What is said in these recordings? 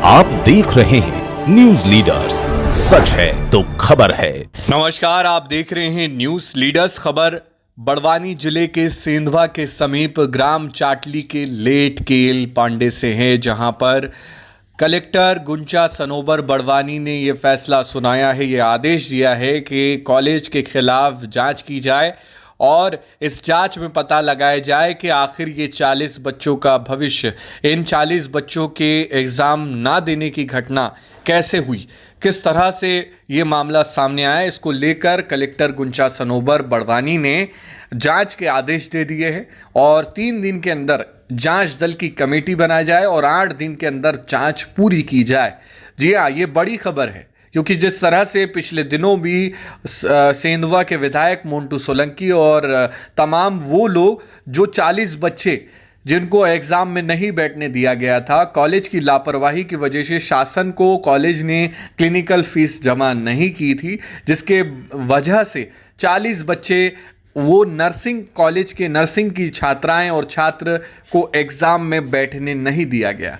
आप देख रहे हैं न्यूज लीडर्स, सच है तो खबर है। नमस्कार, आप देख रहे हैं न्यूज लीडर्स खबर। बड़वानी जिले के सेंधवा के समीप ग्राम चाटली के लेट केल पांडे से है, जहां पर कलेक्टर गुंचा सनोबर बड़वानी ने ये फैसला सुनाया है, ये आदेश दिया है कि कॉलेज के खिलाफ जांच की जाए और इस जांच में पता लगाया जाए कि आखिर ये 40 बच्चों का भविष्य, इन 40 बच्चों के एग्ज़ाम ना देने की घटना कैसे हुई, किस तरह से ये मामला सामने आया। इसको लेकर कलेक्टर गुंचा सनोबर बड़वानी ने जांच के आदेश दे दिए हैं और 3 दिन के अंदर जांच दल की कमेटी बनाई जाए और 8 दिन के अंदर जांच पूरी की जाए। जी हाँ, ये बड़ी खबर है, क्योंकि जिस तरह से पिछले दिनों भी सेंधवा के विधायक मोंटू सोलंकी और तमाम वो लोग जो 40 बच्चे जिनको एग्ज़ाम में नहीं बैठने दिया गया था, कॉलेज की लापरवाही की वजह से शासन को कॉलेज ने क्लिनिकल फीस जमा नहीं की थी, जिसके वजह से 40 बच्चे वो नर्सिंग कॉलेज के नर्सिंग की छात्राएं और छात्र को एग्ज़ाम में बैठने नहीं दिया गया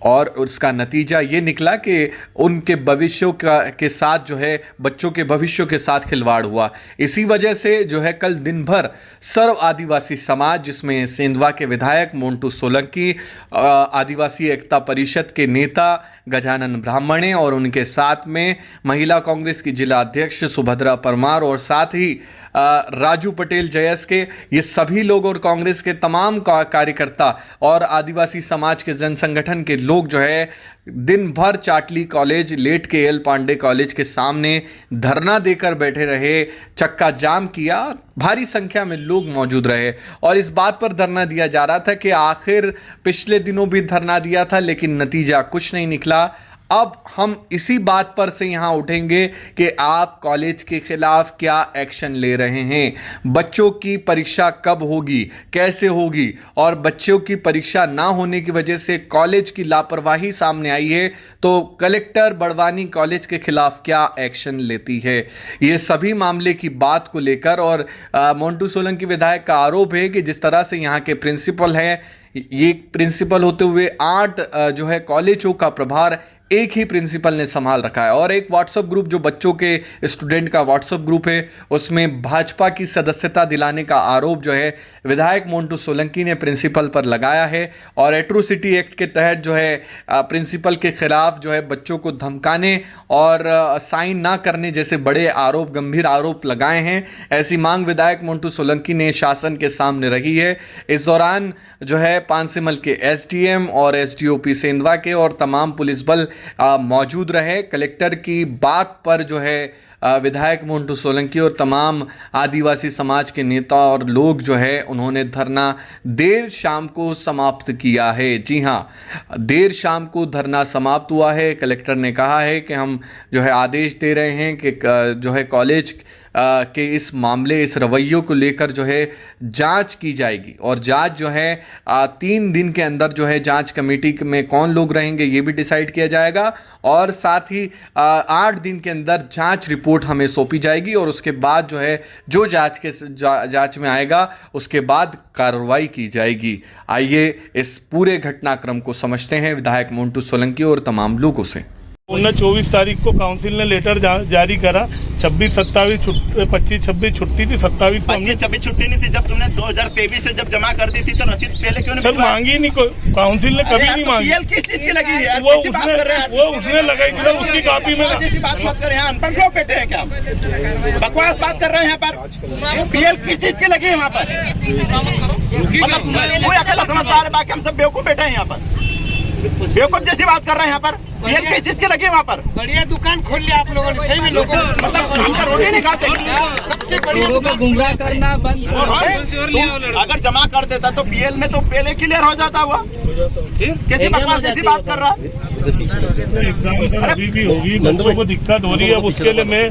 और उसका नतीजा ये निकला कि उनके भविष्यों के साथ जो है, बच्चों के भविष्यों के साथ खिलवाड़ हुआ। इसी वजह से जो है कल दिन भर सर्व आदिवासी समाज, जिसमें सेंधवा के विधायक मोंटू सोलंकी, आदिवासी एकता परिषद के नेता गजानन ब्राह्मणे और उनके साथ में महिला कांग्रेस की जिला अध्यक्ष सुभद्रा परमार और साथ ही राजू पटेल जयस के, ये सभी लोग और कांग्रेस के तमाम कार्यकर्ता और आदिवासी समाज के जन संगठन के लोग जो है दिन भर चाटली कॉलेज, लेट के एल पांडे कॉलेज के सामने धरना देकर बैठे रहे, चक्का जाम किया। भारी संख्या में लोग मौजूद रहे और इस बात पर धरना दिया जा रहा था कि आखिर पिछले दिनों भी धरना दिया था लेकिन नतीजा कुछ नहीं निकला। अब हम इसी बात पर से यहाँ उठेंगे कि आप कॉलेज के खिलाफ क्या एक्शन ले रहे हैं, बच्चों की परीक्षा कब होगी, कैसे होगी, और बच्चों की परीक्षा ना होने की वजह से कॉलेज की लापरवाही सामने आई है तो कलेक्टर बड़वानी कॉलेज के खिलाफ क्या एक्शन लेती है। ये सभी मामले की बात को लेकर और मोंटू सोलंकी विधायक का आरोप है कि जिस तरह से यहाँ के प्रिंसिपल है, ये प्रिंसिपल होते हुए 8 जो है कॉलेजों का प्रभार एक ही प्रिंसिपल ने संभाल रखा है और एक व्हाट्सएप ग्रुप जो बच्चों के स्टूडेंट का व्हाट्सएप ग्रुप है, उसमें भाजपा की सदस्यता दिलाने का आरोप जो है विधायक मोंटू सोलंकी ने प्रिंसिपल पर लगाया है और एट्रोसिटी एक्ट के तहत जो है प्रिंसिपल के खिलाफ जो है बच्चों को धमकाने और साइन ना करने जैसे बड़े आरोप, गंभीर आरोप लगाए हैं। ऐसी मांग विधायक मोंटू सोलंकी ने शासन के सामने रखी है। इस दौरान जो है पानसेमल के एसडीएम और एसडीओपी सेंधवा के और तमाम पुलिस बल मौजूद रहे। कलेक्टर की बात पर जो है विधायक मोंटू सोलंकी और तमाम आदिवासी समाज के नेता और लोग जो है उन्होंने धरना देर शाम को समाप्त किया है। जी हाँ, देर शाम को धरना समाप्त हुआ है। कलेक्टर ने कहा है कि हम जो है आदेश दे रहे हैं कि जो है कॉलेज के इस मामले, इस रवैयों को लेकर जो है जांच की जाएगी और जांच जो है 3 दिन के अंदर जो है जांच कमेटी में कौन लोग रहेंगे ये भी डिसाइड किया जाएगा और साथ ही 8 दिन के अंदर जांच रिपोर्ट हमें सौंपी जाएगी और उसके बाद जो है जो जांच में आएगा उसके बाद कार्रवाई की जाएगी। आइए इस पूरे घटनाक्रम को समझते हैं विधायक मोंटू सोलंकी और तमाम लोगों से। 24 तारीख को काउंसिल ने लेटर जारी करा, 26, 27, 25, 26 छुट्टी थी, 27 को 26 छुट्टी नहीं थी। जब तुमने 2023 से जब जमा कर दी थी तो रसीद पहले क्यों नहीं सर मांगी नहीं, काउंसिल ने कभी नहीं मांगी। किस चीज की लगी है? वो उसने लगाई थी, उसकी कॉपी में। जैसी बात मत कर, यहाँ अनपढ़ लोग बैठे हैं क्या? बकवास बात कर रहे हैं यहाँ पर। पीएल किस चीज की लगी है वहाँ पर? मतलब कोई अकेला समझदार है, बाकी हम सब बेवकूफ बैठे हैं यहाँ पर। बेवकूफ जैसी बात कर रहे हैं यहाँ पर। पीएल किस चीज की लगी है वहाँ पर? बढ़िया दुकान खोल लिया आप लोगों ने, सही में लोगों मतलब हम तो रोटी नहीं खाते। सबसे बढ़िया को गुमराह करना बंद। अगर जमा कर देता तो पीएल में तो पहले क्लियर हो जाता हुआ। कैसी बकवास जैसी बात कर रहा? अभी भी होगी, बच्चों को दिक्कत हो रही है, उसके लिए मैं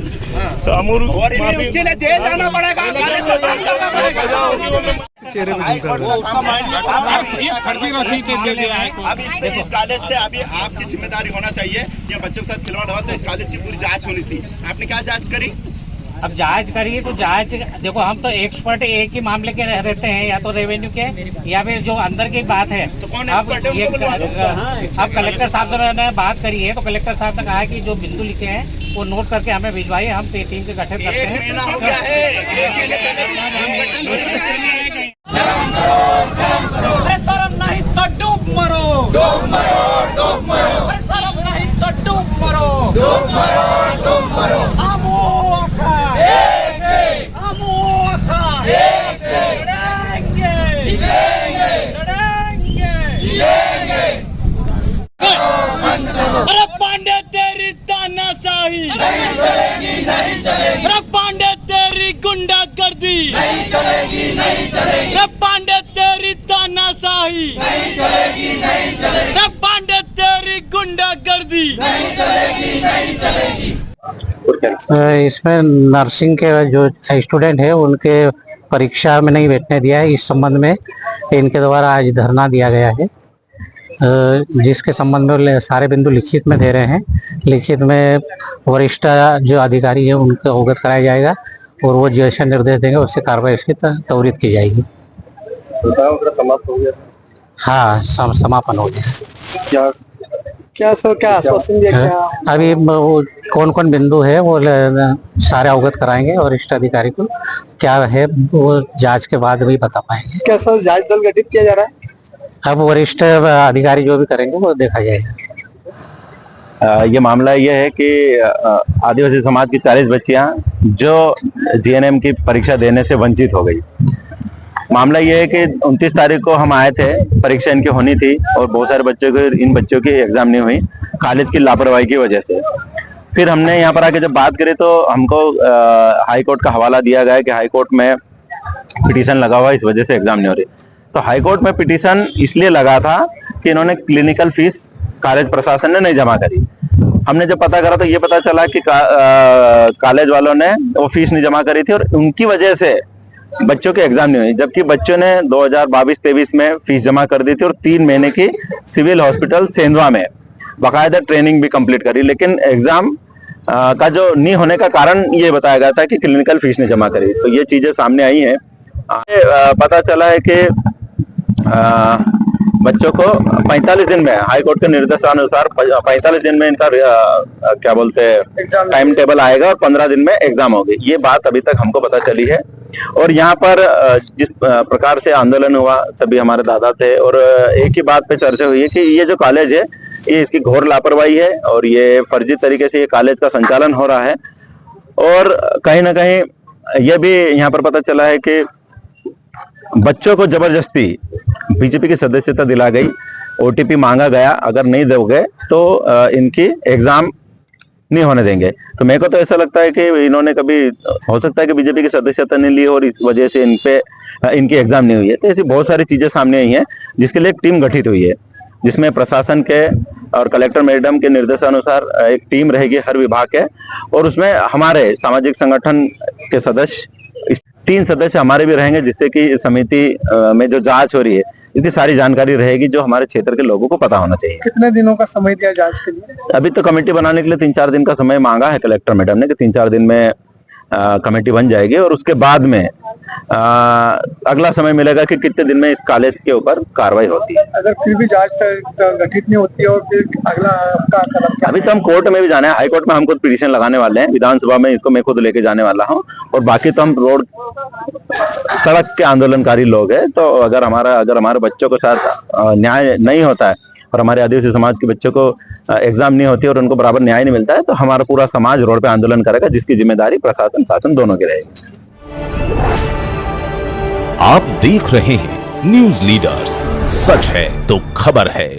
उसके लिए जेल जाना पड़ेगा, कॉलेज में बंद करना पड़ेगा। चेहरे पे फर्जी रसीद दे दिया है। अब इस कॉलेज पे अभी आपकी जिम्मेदारी होना चाहिए कि बच्चों के साथ खिलवाड़ हुआ तो इस कॉलेज की पूरी जांच होनी थी। आपने क्या जांच करी? अब जांच करिए तो जांच देखो, हम तो एक्सपर्ट एक ही मामले के रहते हैं, या तो रेवेन्यू के या फिर जो अंदर की बात है। अब ये अब कलेक्टर साहब ने बात करी है, तो कलेक्टर साहब ने कहा कि जो बिंदु लिखे हैं वो नोट करके हमें भिजवाइए, हम टीम के गठित करते हैं। शर्म नहीं तो डूब मरो, डूब मरो, डूब मरो। शर्म नहीं तो डूब मरो, डूब मरो, डूब मरो। आमो आखा, आमो आखा, लड़ेंगे, जीतेंगे, लड़ेंगे, जीतेंगे। अरे पांडे तेरी तानाशाही नहीं चलेगी, नहीं चलेगी। अरे पांडे तेरी गुंडागर्दी नहीं चलेगी, नहीं चलेगी। अरे पांडे तेरी तानाशाही नहीं चलेगी, नहीं चलेगी। अरे पांडे तेरी गुंडागर्दी नहीं चलेगी, नहीं चलेगी। इसमें नर्सिंग के जो स्टूडेंट है उनके परीक्षा में नहीं बैठने दिया है, इस संबंध में इनके द्वारा आज धरना दिया गया है, जिसके संबंध में सारे बिंदु लिखित में दे रहे हैं। लिखित में वरिष्ठ जो अधिकारी है उनको अवगत कराया जाएगा और वो जैसे निर्देश देंगे उससे कार्रवाई उसकी त्वरित की जाएगी। समाप्त हो गया? हाँ, समापन हो गया। क्या सर, क्या आश्वासन दिया? क्या अभी वो कौन कौन बिंदु है वो सारे अवगत कराएंगे और वरिष्ठ अधिकारी को क्या है वो जांच के बाद भी बता पाएंगे। क्या सर जांच दल गठित किया जा रहा है? अब वरिष्ठ अधिकारी जो भी करेंगे वो देखा जाएगा। ये मामला ये है कि आदिवासी समाज की 40 बच्चियां जो जीएनएम की परीक्षा देने से वंचित हो गई। मामला ये है कि 29 तारीख को हम आए थे, परीक्षा इनकी होनी थी और बहुत सारे बच्चों को, इन बच्चों की एग्जाम नहीं हुई कॉलेज की लापरवाही की वजह से। फिर हमने यहाँ पर आके जब बात करी तो हमको हाई कोर्ट का हवाला दिया गया कि हाई कोर्ट में पिटीशन लगा हुआ, इस वजह से एग्जाम नहीं हो रही। तो हाई कोर्ट में पिटीशन इसलिए लगा था कि इन्होंने क्लिनिकल फीस कॉलेज प्रशासन ने नहीं जमा करी। हमने जब पता करा तो ये पता चला कि कॉलेज वालों ने वो फीस नहीं जमा करी थी और उनकी वजह से बच्चों के एग्जाम नहीं हुई, जबकि बच्चों ने 2022-23 में फीस जमा कर दी थी और 3 महीने की सिविल हॉस्पिटल सेंधवा में बाकायदा ट्रेनिंग भी कंप्लीट करी। लेकिन एग्जाम का जो नहीं होने का कारण ये बताया गया था कि क्लिनिकल फीस नहीं जमा करी। तो ये चीजें सामने आई हैं। पता चला है कि बच्चों को 45 दिन में हाई कोर्ट के निर्देशानुसार 45 दिन में इनका क्या बोलते हैं टाइम टेबल आएगा और 15 दिन में एग्जाम होगी। ये बात अभी तक हमको पता चली है। और यहाँ पर जिस प्रकार से आंदोलन हुआ, सभी हमारे दादा थे और एक ही बात पे चर्चा हुई है कि ये जो कॉलेज है ये इसकी घोर लापरवाही है और ये फर्जी तरीके से ये कॉलेज का संचालन हो रहा है। और कहीं ना कहीं ये भी यहाँ पर पता चला है कि बच्चों को जबरदस्ती बीजेपी की सदस्यता दिला गई, ओटीपी मांगा गया, अगर नहीं दोगे तो इनकी एग्जाम नहीं होने देंगे। तो मेरे को तो ऐसा लगता है कि इन्होंने कभी, हो सकता है कि बीजेपी की सदस्यता नहीं ली और इस वजह से इनकी एग्जाम नहीं हुई है। तो ऐसी बहुत सारी चीजें सामने आई हैं जिसके लिए एक टीम गठित हुई है, जिसमें प्रशासन के और कलेक्टर मैडम के निर्देशानुसार एक टीम रहेगी हर विभाग के, और उसमें हमारे सामाजिक संगठन के सदस्य 3 सदस्य हमारे भी रहेंगे, जिससे कि समिति में जो जांच हो रही है इतनी सारी जानकारी रहेगी जो हमारे क्षेत्र के लोगों को पता होना चाहिए। कितने दिनों का समय दिया जांच के लिए? अभी तो कमेटी बनाने के लिए 3-4 दिन का समय मांगा है कलेक्टर मैडम ने कि 3-4 दिन में कमेटी बन जाएगी और उसके बाद में अगला समय मिलेगा कि कितने दिन में इस कॉलेज के ऊपर कार्रवाई होती है। अगर फिर भी जांच गठित नहीं होती है और फिर अगला आपका कदम क्या? अभी तो हम कोर्ट में भी जाना है, हाई कोर्ट में हम खुद पिटीशन लगाने वाले हैं, विधानसभा में इसको मैं खुद लेके जाने वाला हूं। और बाकी तो हम रोड सड़क के आंदोलनकारी लोग हैं। तो अगर हमारे बच्चों के साथ न्याय नहीं होता है और हमारे आदिवासी समाज के बच्चों को एग्जाम नहीं होती और उनको बराबर न्याय नहीं मिलता है तो हमारा पूरा समाज रोड पे आंदोलन करेगा, जिसकी जिम्मेदारी प्रशासन शासन दोनों की रहेगी। आप देख रहे हैं न्यूज लीडर्स, सच है तो खबर है।